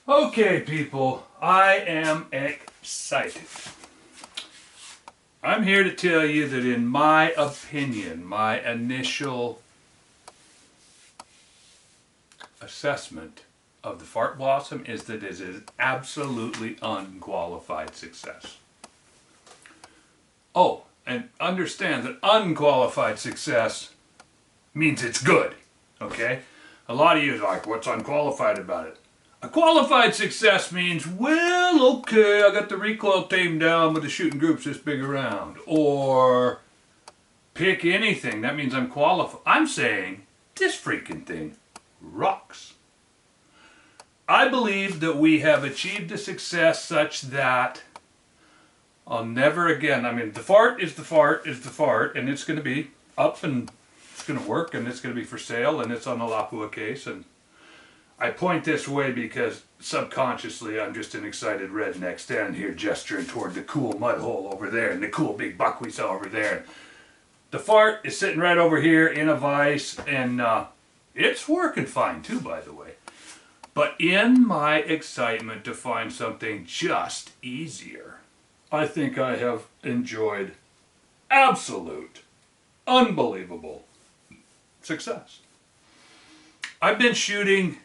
Okay, people, I am excited. I'm here to tell you that in my opinion, my initial assessment of the fart blossom is that it is absolutely unqualified success. Oh, and understand that unqualified success means it's good, okay? A lot of you are like, what's unqualified about it? A qualified success means, well, okay, I got the recoil tamed down, but the shooting group's this big around. Or pick anything. That means I'm qualified. I'm saying this freaking thing rocks. I believe that we have achieved a success such that I'll never again, I mean, the fart is the fart is the fart, and it's going to be up and it's going to work, and it's going to be for sale, and it's on the Lapua case, and I point this way because subconsciously I'm just an excited redneck standing here gesturing toward the cool mud hole over there and the cool big buck we saw over there. The fart is sitting right over here in a vise, and it's working fine too, by the way. But in my excitement to find something just easier, I think I have enjoyed absolute, unbelievable success. I've been shooting,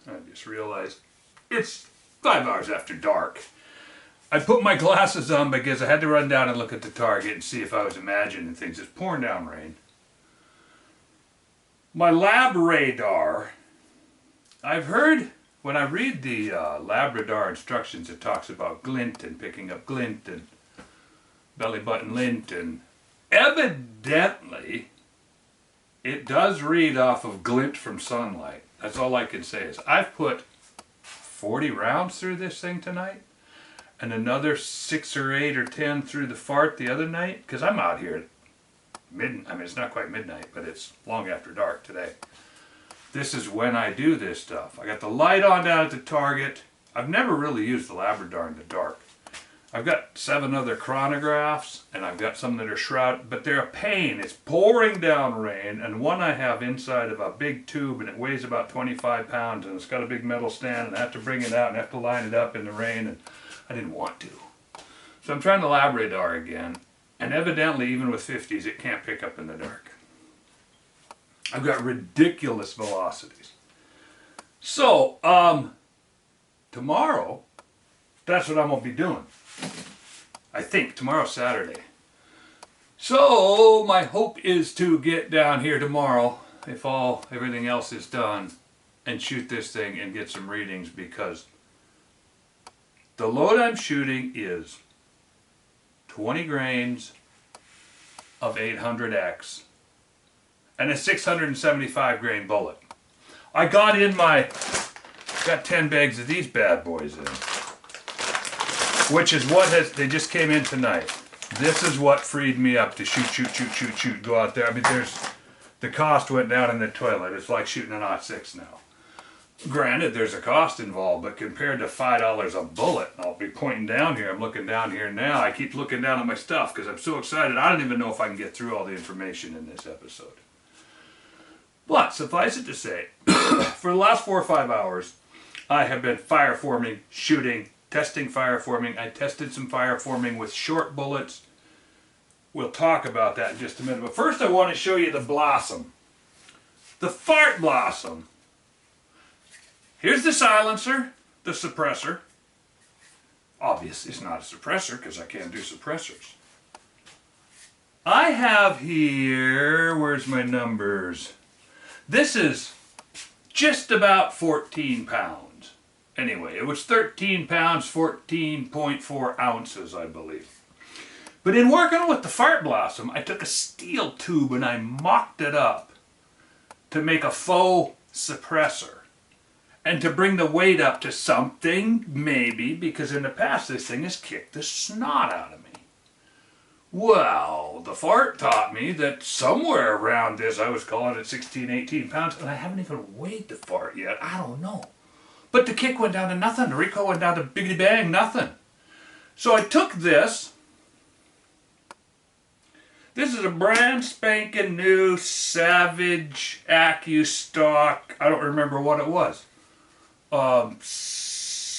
I just realized it's 5 hours after dark. I put my glasses on because I had to run down and look at the target and see if I was imagining things. It's pouring down rain. My lab radar, I've heard when I read the lab radar instructions, it talks about glint and picking up glint and belly button lint, and evidently it does read off of glint from sunlight. That's all I can say is I've put 40 rounds through this thing tonight and another 6 or 8 or 10 through the fart the other night, because I'm out here at midnight. I mean, it's not quite midnight, but it's long after dark today. This is when I do this stuff. I got the light on down at the target. I've never really used the Labradar in the dark. I've got 7 other chronographs, and I've got some that are shrouded, but they're a pain. It's pouring down rain, and one I have inside of a big tube, and it weighs about 25 pounds, and it's got a big metal stand, and I have to bring it out and I have to line it up in the rain, and I didn't want to. So I'm trying the lab radar again, and evidently even with 50s it can't pick up in the dark. I've got ridiculous velocities. So, tomorrow, that's what I'm going to be doing. I think tomorrow's Saturday. So my hope is to get down here tomorrow, if everything else is done, and shoot this thing and get some readings, because the load I'm shooting is 20 grains of 800X and a 675 grain bullet. I got 10 bags of these bad boys in, which is what they just came in tonight. This is what freed me up to shoot, go out there. I mean, the cost went down in the toilet. It's like shooting an .06 now. Granted, there's a cost involved, but compared to $5 a bullet, I'll be pointing down here. I'm looking down here now. I keep looking down at my stuff because I'm so excited. I don't even know if I can get through all the information in this episode. But suffice it to say, for the last 4 or 5 hours, I have been fire forming, shooting, testing fire forming. I tested some fire forming with short bullets. We'll talk about that in just a minute. But first I want to show you the blossom. The fart blossom. Here's the silencer, the suppressor. Obviously it's not a suppressor because I can't do suppressors. I have here, where's my numbers? This is just about 14 pounds. Anyway, it was 13 pounds, 14.4 ounces, I believe. But in working with the fart blossom, I took a steel tube and I mocked it up to make a faux suppressor. And to bring the weight up to something, maybe, because in the past this thing has kicked the snot out of me. Well, the fart taught me that somewhere around this, I was calling it 16, 18 pounds, and I haven't even weighed the fart yet. I don't know. But the kick went down to nothing. The recoil went down to biggity bang, nothing. So I took this. This is a brand spanking new Savage AccuStock. I don't remember what it was.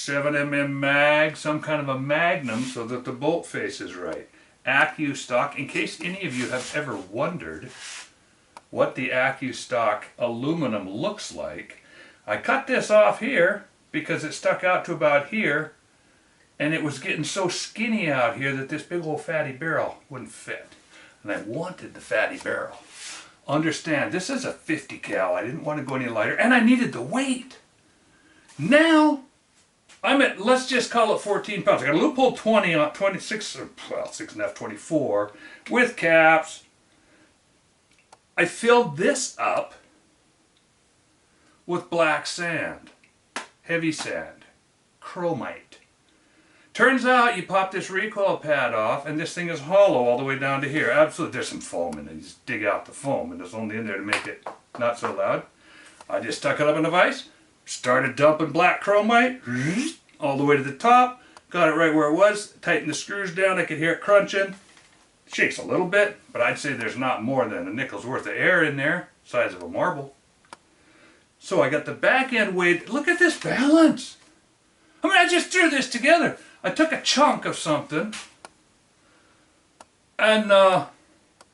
7mm mag, some kind of a magnum so that the bolt face is right. AccuStock, in case any of you have ever wondered what the AccuStock aluminum looks like, I cut this off here because it stuck out to about here, and it was getting so skinny out here that this big old fatty barrel wouldn't fit. And I wanted the fatty barrel. Understand, this is a 50 cal. I didn't want to go any lighter, and I needed the weight. Now, I'm at, let's just call it 14 pounds. I got a loophole 20 on 26, or well, 6.5, 24, with caps. I filled this up with black sand, heavy sand, chromite. Turns out you pop this recoil pad off and this thing is hollow all the way down to here. Absolutely, there's some foam in it. You just dig out the foam and it's only in there to make it not so loud. I just stuck it up in a vise, started dumping black chromite all the way to the top, got it right where it was, tightened the screws down, I could hear it crunching. Shakes a little bit, but I'd say there's not more than a nickel's worth of air in there, size of a marble. So I got the back end weight. Look at this balance. I mean, I just threw this together. I took a chunk of something, and I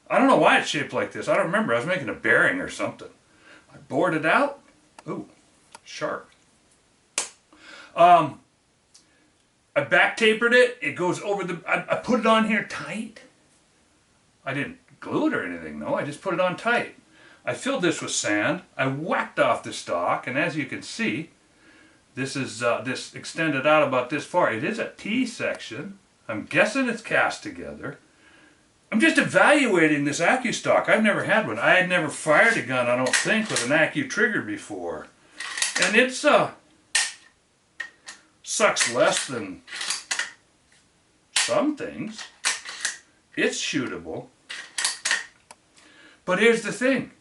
don't know why it's shaped like this. I don't remember. I was making a bearing or something. I bored it out. Ooh, sharp. I back tapered it. It goes over the, I put it on here tight. I didn't glue it or anything, though. I just put it on tight. I filled this with sand. I whacked off the stock, and as you can see, this is this extended out about this far. It is a T-section. I'm guessing it's cast together. I'm just evaluating this AccuStock. I've never had one. I had never fired a gun, I don't think, with an Accu trigger before. And it's sucks less than some things. It's shootable. But here's the thing.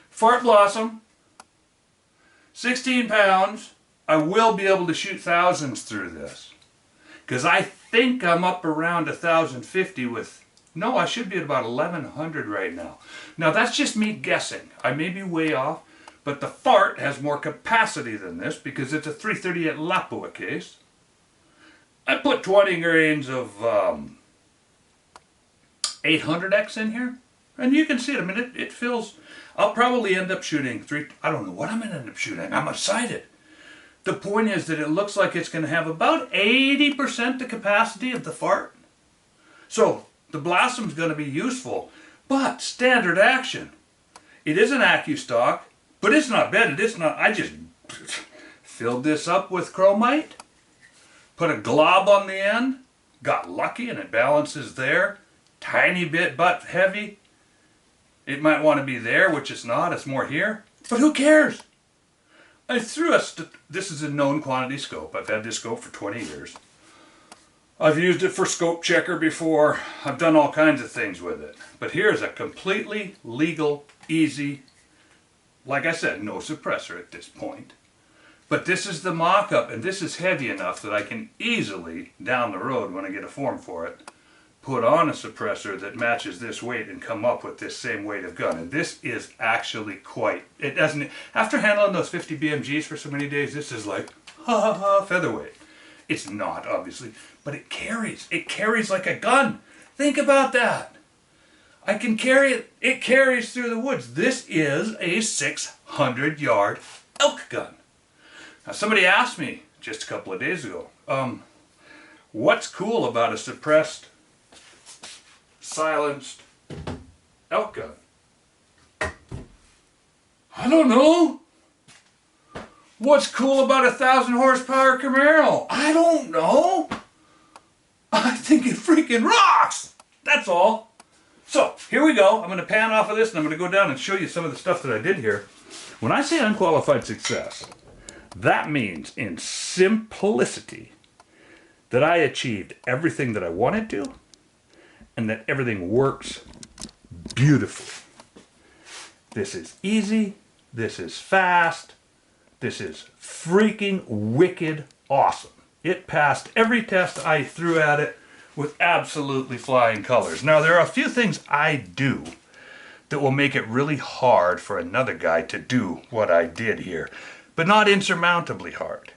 Fart Blossom, 16 pounds. I will be able to shoot thousands through this. Because I think I'm up around 1,050 with, no, I should be at about 1,100 right now. Now that's just me guessing. I may be way off, but the fart has more capacity than this because it's a 338 Lapua case. I put 20 grains of 800X in here. And you can see it. I mean, it feels, I'll probably end up shooting I don't know what I'm going to end up shooting. I'm excited. The point is that it looks like it's going to have about 80% the capacity of the fart. So the Blossom's going to be useful, but standard action. It is an AccuStock, but it's not bedded. It's not, I just filled this up with chromite, put a glob on the end, got lucky and it balances there. Tiny bit butt heavy. It might want to be there, which it's not. It's more here. But who cares? I threw this is a known quantity scope. I've had this scope for 20 years. I've used it for scope checker before. I've done all kinds of things with it. But here's a completely legal, easy, like I said, no suppressor at this point. But this is the mock-up, and this is heavy enough that I can easily, down the road when I get a form for it, put on a suppressor that matches this weight and come up with this same weight of gun. And this is actually quite, it doesn't, after handling those 50 BMGs for so many days, this is like, ha ha ha, featherweight. It's not, obviously, but it carries. It carries like a gun. Think about that. I can carry it, it carries through the woods. This is a 600-yard elk gun. Now somebody asked me just a couple of days ago, what's cool about a suppressed, silenced elk gun? I don't know. What's cool about a 1,000 horsepower Camaro? I don't know. I think it freaking rocks. That's all. So here we go. I'm going to pan off of this and I'm going to go down and show you some of the stuff that I did here. When I say unqualified success, that means in simplicity that I achieved everything that I wanted to and that everything works beautifully. This is easy. This is fast. This is freaking wicked awesome. It passed every test I threw at it with absolutely flying colors. Now there are a few things I do that will make it really hard for another guy to do what I did here, but not insurmountably hard.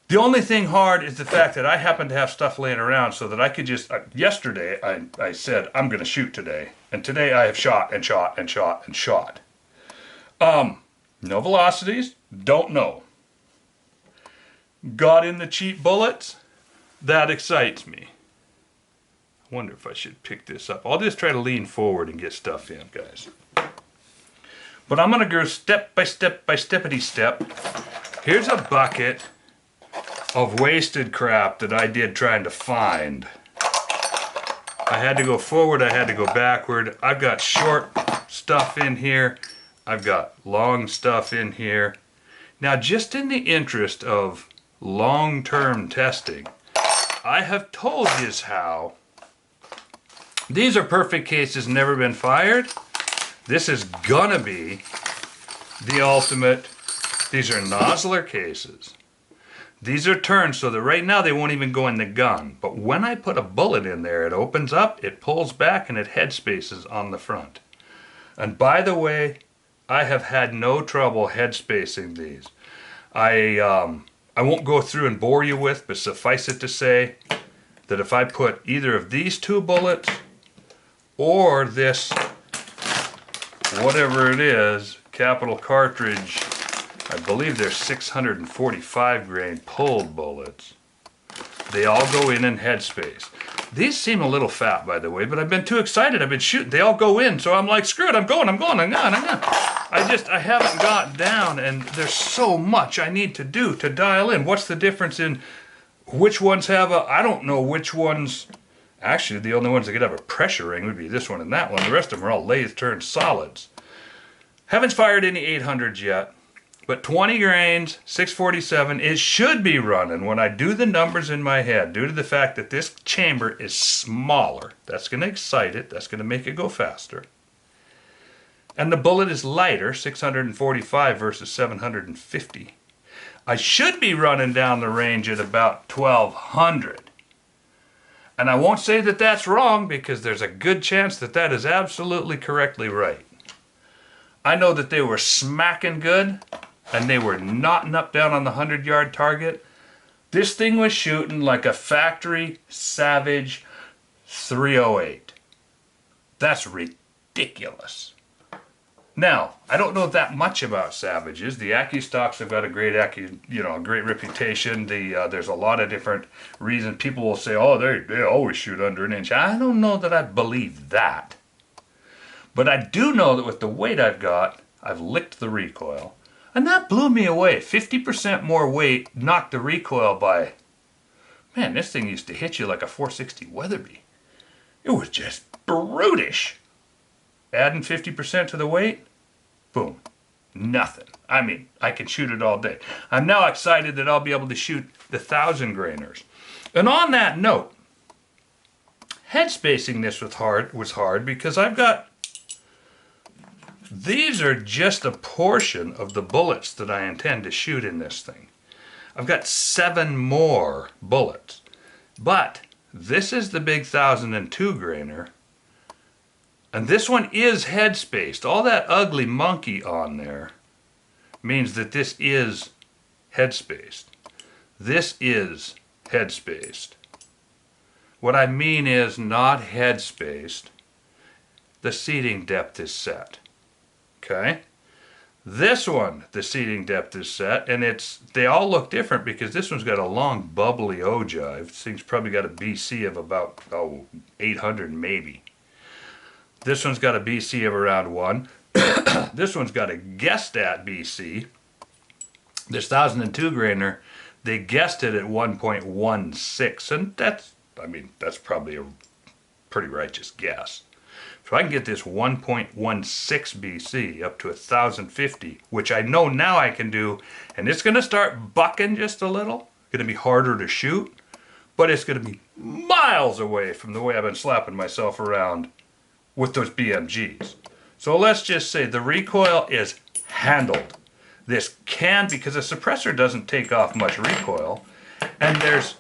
The only thing hard is the fact that I happen to have stuff laying around so that I could just, yesterday I said, I'm going to shoot today. And today I have shot and shot and shot and shot. No velocities, don't know. Got in the cheap bullets, that excites me. I wonder if I should pick this up. I'll just try to lean forward and get stuff in, guys. But I'm going to go step by step by steppity step. Here's a bucket of wasted crap that I did trying to find. I had to go forward, I had to go backward. I've got short stuff in here. I've got long stuff in here. Now, just in the interest of long-term testing, I have told you how. These are perfect cases, never been fired. This is gonna be the ultimate. These are nozzler cases. These are turned so that right now they won't even go in the gun. But when I put a bullet in there, it opens up, it pulls back, and it headspaces on the front. And by the way, I have had no trouble headspacing these. I won't go through and bore you with, but suffice it to say that if I put either of these two bullets or this, whatever it is, capital cartridge, I believe they're 645 grain pulled bullets. They all go in headspace. These seem a little fat, by the way, but I've been too excited. I've been shooting. They all go in, so I'm like, screw it, I'm going. I haven't got down, and there's so much I need to do to dial in. What's the difference in which ones have a, I don't know which ones, actually the only ones that could have a pressure ring would be this one and that one. The rest of them are all lathe-turned solids. Haven't fired any 800s yet. But 20 grains, 647, it should be running when I do the numbers in my head, due to the fact that this chamber is smaller. That's going to excite it. That's going to make it go faster. And the bullet is lighter, 645 versus 750. I should be running down the range at about 1200. And I won't say that that's wrong, because there's a good chance that that is absolutely correctly right. I know that they were smacking good, and they were knotting up down on the 100-yard target. This thing was shooting like a factory Savage 308. That's ridiculous. Now, I don't know that much about Savages. The AccuStocks have got a great a great reputation. There's a lot of different reasons. People will say, oh, they always shoot under an inch. I don't know that I believe that. But I do know that with the weight I've got, I've licked the recoil. And that blew me away. 50% more weight knocked the recoil by, man, this thing used to hit you like a 460 Weatherby. It was just brutish. Adding 50% to the weight, boom, nothing. I mean, I can shoot it all day. I'm now excited that I'll be able to shoot the 1,000 grainers. And on that note, head spacing this was hard because I've got, these are just a portion of the bullets that I intend to shoot in this thing. I've got 7 more bullets. But this is the big 1002 grainer. And this one is head spaced. All that ugly monkey on there means that this is head spaced. This is head spaced. What I mean is not head spaced. The seating depth is set. Okay? This one, the seating depth is set, and they all look different because this one's got a long bubbly ogive. This thing's probably got a BC of about 800 maybe. This one's got a BC of around 1. This one's got a guessed at BC. This 1002 grainer, they guessed it at 1.16, and that's probably a pretty righteous guess. If I can get this 1.16 BC up to 1050, which I know now I can do, and it's going to start bucking just a little. It's going to be harder to shoot, but it's going to be miles away from the way I've been slapping myself around with those BMGs. So let's just say the recoil is handled. This can, because a suppressor doesn't take off much recoil, and there's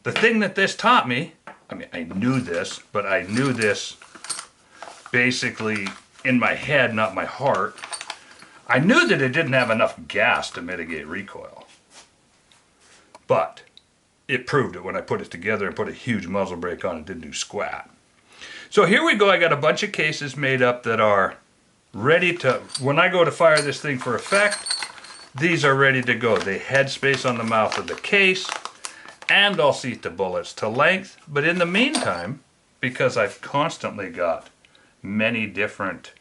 the thing that this taught me. I mean, I knew this, but I knew this basically in my head, not my heart. I knew that it didn't have enough gas to mitigate recoil. But it proved it when I put it together and put a huge muzzle brake on it. Didn't do squat. So here we go. I got a bunch of cases made up that are ready to, when I go to fire this thing for effect, these are ready to go. They headspace on the mouth of the case, and I'll seat the bullets to length. But in the meantime, because I've constantly got many different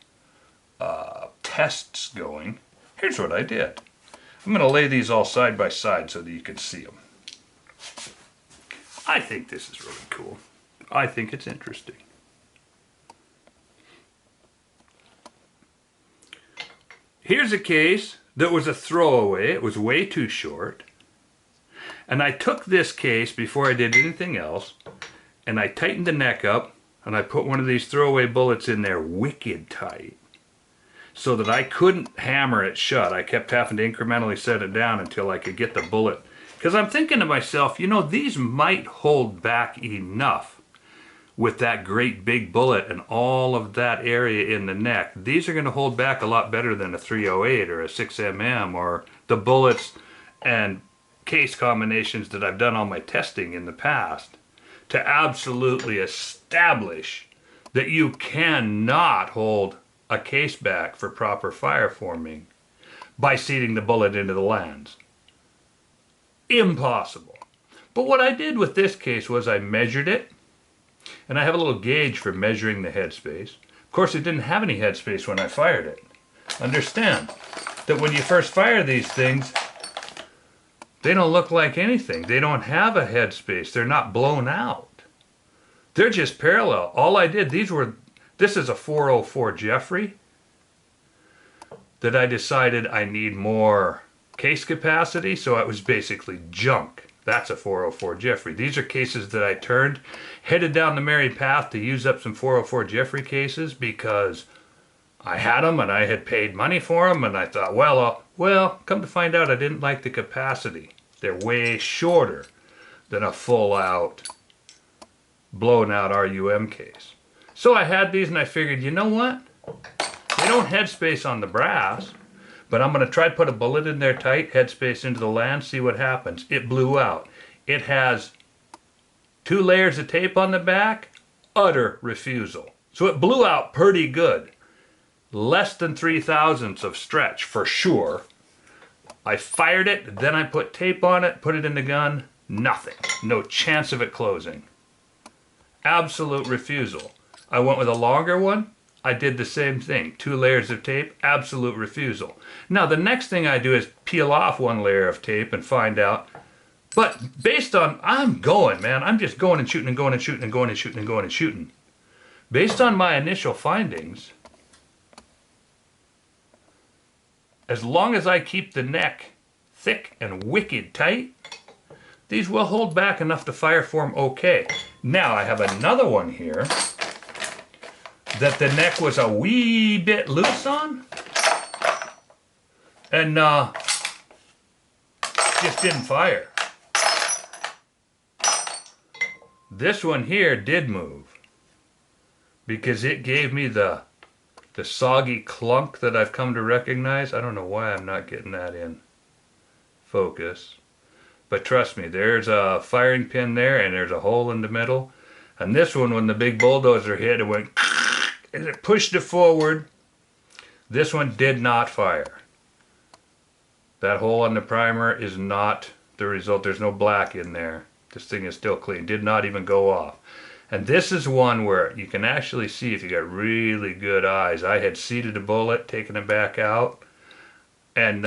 tests going, here's what I did. I'm going to lay these all side by side so that you can see them. I think this is really cool. I think it's interesting. Here's a case that was a throwaway. It was way too short. And I took this case before I did anything else, and I tightened the neck up, and I put one of these throwaway bullets in there wicked tight so that I couldn't hammer it shut. I kept having to incrementally set it down until I could get the bullet. Because I'm thinking to myself, you know, these might hold back enough with that great big bullet and all of that area in the neck. These are going to hold back a lot better than a 308 or a 6mm or the bullets and case combinations that I've done on my testing in the past to absolutely establish that you cannot hold a case back for proper fire forming by seating the bullet into the lands. Impossible. But what I did with this case was I measured it, and I have a little gauge for measuring the headspace. Of course, it didn't have any headspace when I fired it. Understand that when you first fire these things, they don't look like anything. They don't have a headspace. They're not blown out. They're just parallel. All I did, this is a 404 Jeffrey that I decided I need more case capacity, so it was basically junk. That's a 404 Jeffrey. These are cases that I turned, headed down the merry path to use up some 404 Jeffrey cases because I had them and I had paid money for them, and I thought, well, come to find out I didn't like the capacity. They're way shorter than a full-out, blown-out RUM case. So I had these and I figured, you know what? They don't headspace on the brass, but I'm going to try to put a bullet in there tight, headspace into the land, see what happens. It blew out. It has 2 layers of tape on the back, utter refusal. So it blew out pretty good. Less than 3/1000ths of stretch for sure. I fired it, then I put tape on it, put it in the gun, nothing. No chance of it closing. Absolute refusal. I went with a longer one. I did the same thing. 2 layers of tape, absolute refusal. Now the next thing I do is peel off 1 layer of tape and find out. But based on, I'm going, man. I'm just going and shooting and going and shooting and going and shooting and going and shooting. Based on my initial findings, as long as I keep the neck thick and wicked tight, these will hold back enough to fire form okay. Now I have another one here that the neck was a wee bit loose on, and just didn't fire. This one here did move because it gave me the soggy clunk that I've come to recognize. I don't know why I'm not getting that in focus, but trust me, there's a firing pin there and there's a hole in the middle. And this one, when the big bulldozer hit, it went and it pushed it forward. This one did not fire. That hole on the primer is not the result. There's no black in there. This thing is still clean. Did not even go off. And this is one where you can actually see if you got really good eyes. I had seated a bullet, taken it back out, and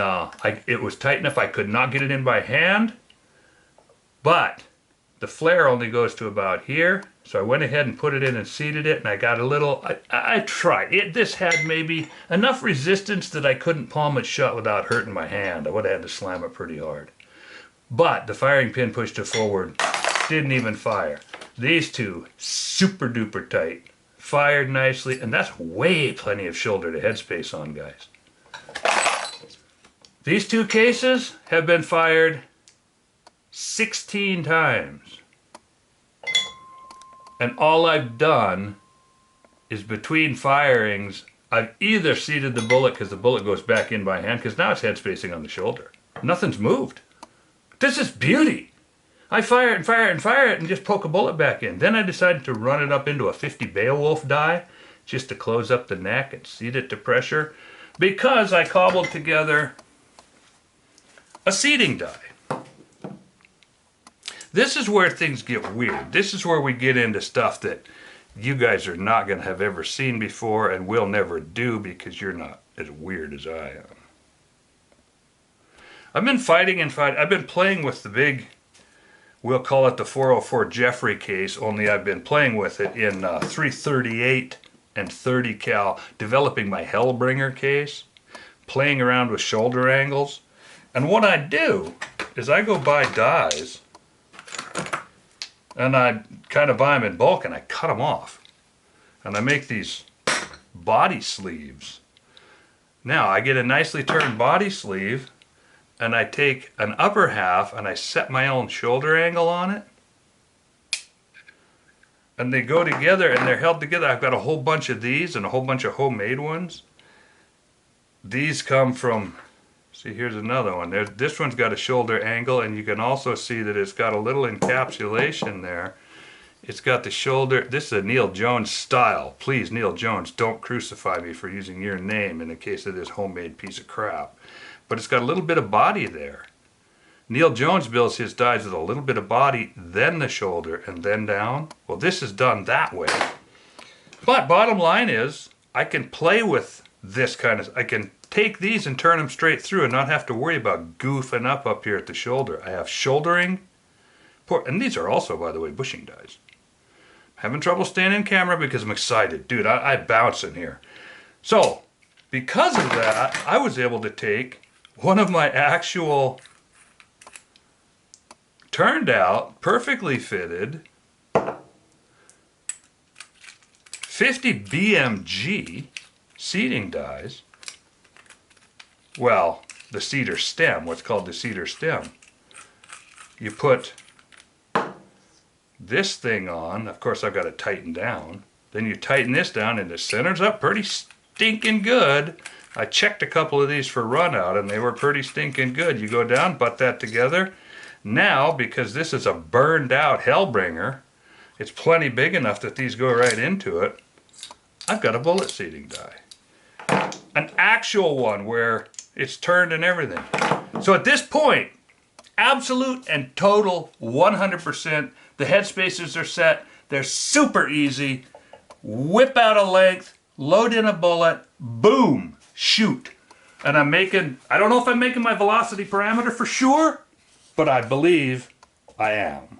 it was tight enough I could not get it in by hand, but the flare only goes to about here. So I went ahead and put it in and seated it, and I got a little, I tried. This had maybe enough resistance that I couldn't palm it shut without hurting my hand. I would have had to slam it pretty hard. But the firing pin pushed it forward, didn't even fire. These two, super duper tight, fired nicely, and that's way plenty of shoulder to headspace on, guys. These 2 cases have been fired 16 times. And all I've done is between firings, I've either seated the bullet because the bullet goes back in by hand, because now it's head spacing on the shoulder. Nothing's moved. This is beauty. I fire it and fire it and fire it and just poke a bullet back in. Then I decided to run it up into a 50 Beowulf die just to close up the neck and seat it to pressure, because I cobbled together a seating die. This is where things get weird. This is where we get into stuff that you guys are not going to have ever seen before and will never do, because you're not as weird as I am. I've been fighting and fighting. I've been playing with the big, we'll call it the 404 Jeffrey case, only I've been playing with it in 338 and 30 cal, developing my Hellbringer case, playing around with shoulder angles. And what I do is I go buy dies, and I kind of buy them in bulk, and I cut them off. And I make these body sleeves. Now I get a nicely turned body sleeve, and I take an upper half and I set my own shoulder angle on it. And they go together and they're held together. I've got a whole bunch of these and a whole bunch of homemade ones. These come from, see, here's another one. This one's got a shoulder angle, and you can also see that it's got a little encapsulation there. It's got the shoulder. This is a Neil Jones style. Please, Neil Jones, don't crucify me for using your name in the case of this homemade piece of crap. But it's got a little bit of body there. Neil Jones builds his dies with a little bit of body, then the shoulder, and then down. Well, this is done that way. But bottom line is, I can play with this kind of, I can take these and turn them straight through and not have to worry about goofing up here at the shoulder. I have shouldering, and these are also, by the way, bushing dies. Having trouble staying in camera because I'm excited. Dude, I bounce in here. So, because of that, I was able to take one of my actual turned out, perfectly fitted 50 BMG seating dies. Well, the cedar stem, what's called the cedar stem. You put this thing on, of course I've got to tighten down. Then you tighten this down and it centers up pretty stinking good. I checked a couple of these for run out and they were pretty stinking good. You go down, butt that together. Now, because this is a burned out Hellbringer, it's plenty big enough that these go right into it. I've got a bullet seating die. An actual one where it's turned and everything. So at this point, absolute and total 100%. The head spacers are set. They're super easy. Whip out a length, load in a bullet, boom, shoot. And I'm making, I don't know if I'm making my velocity parameter for sure, but I believe I am.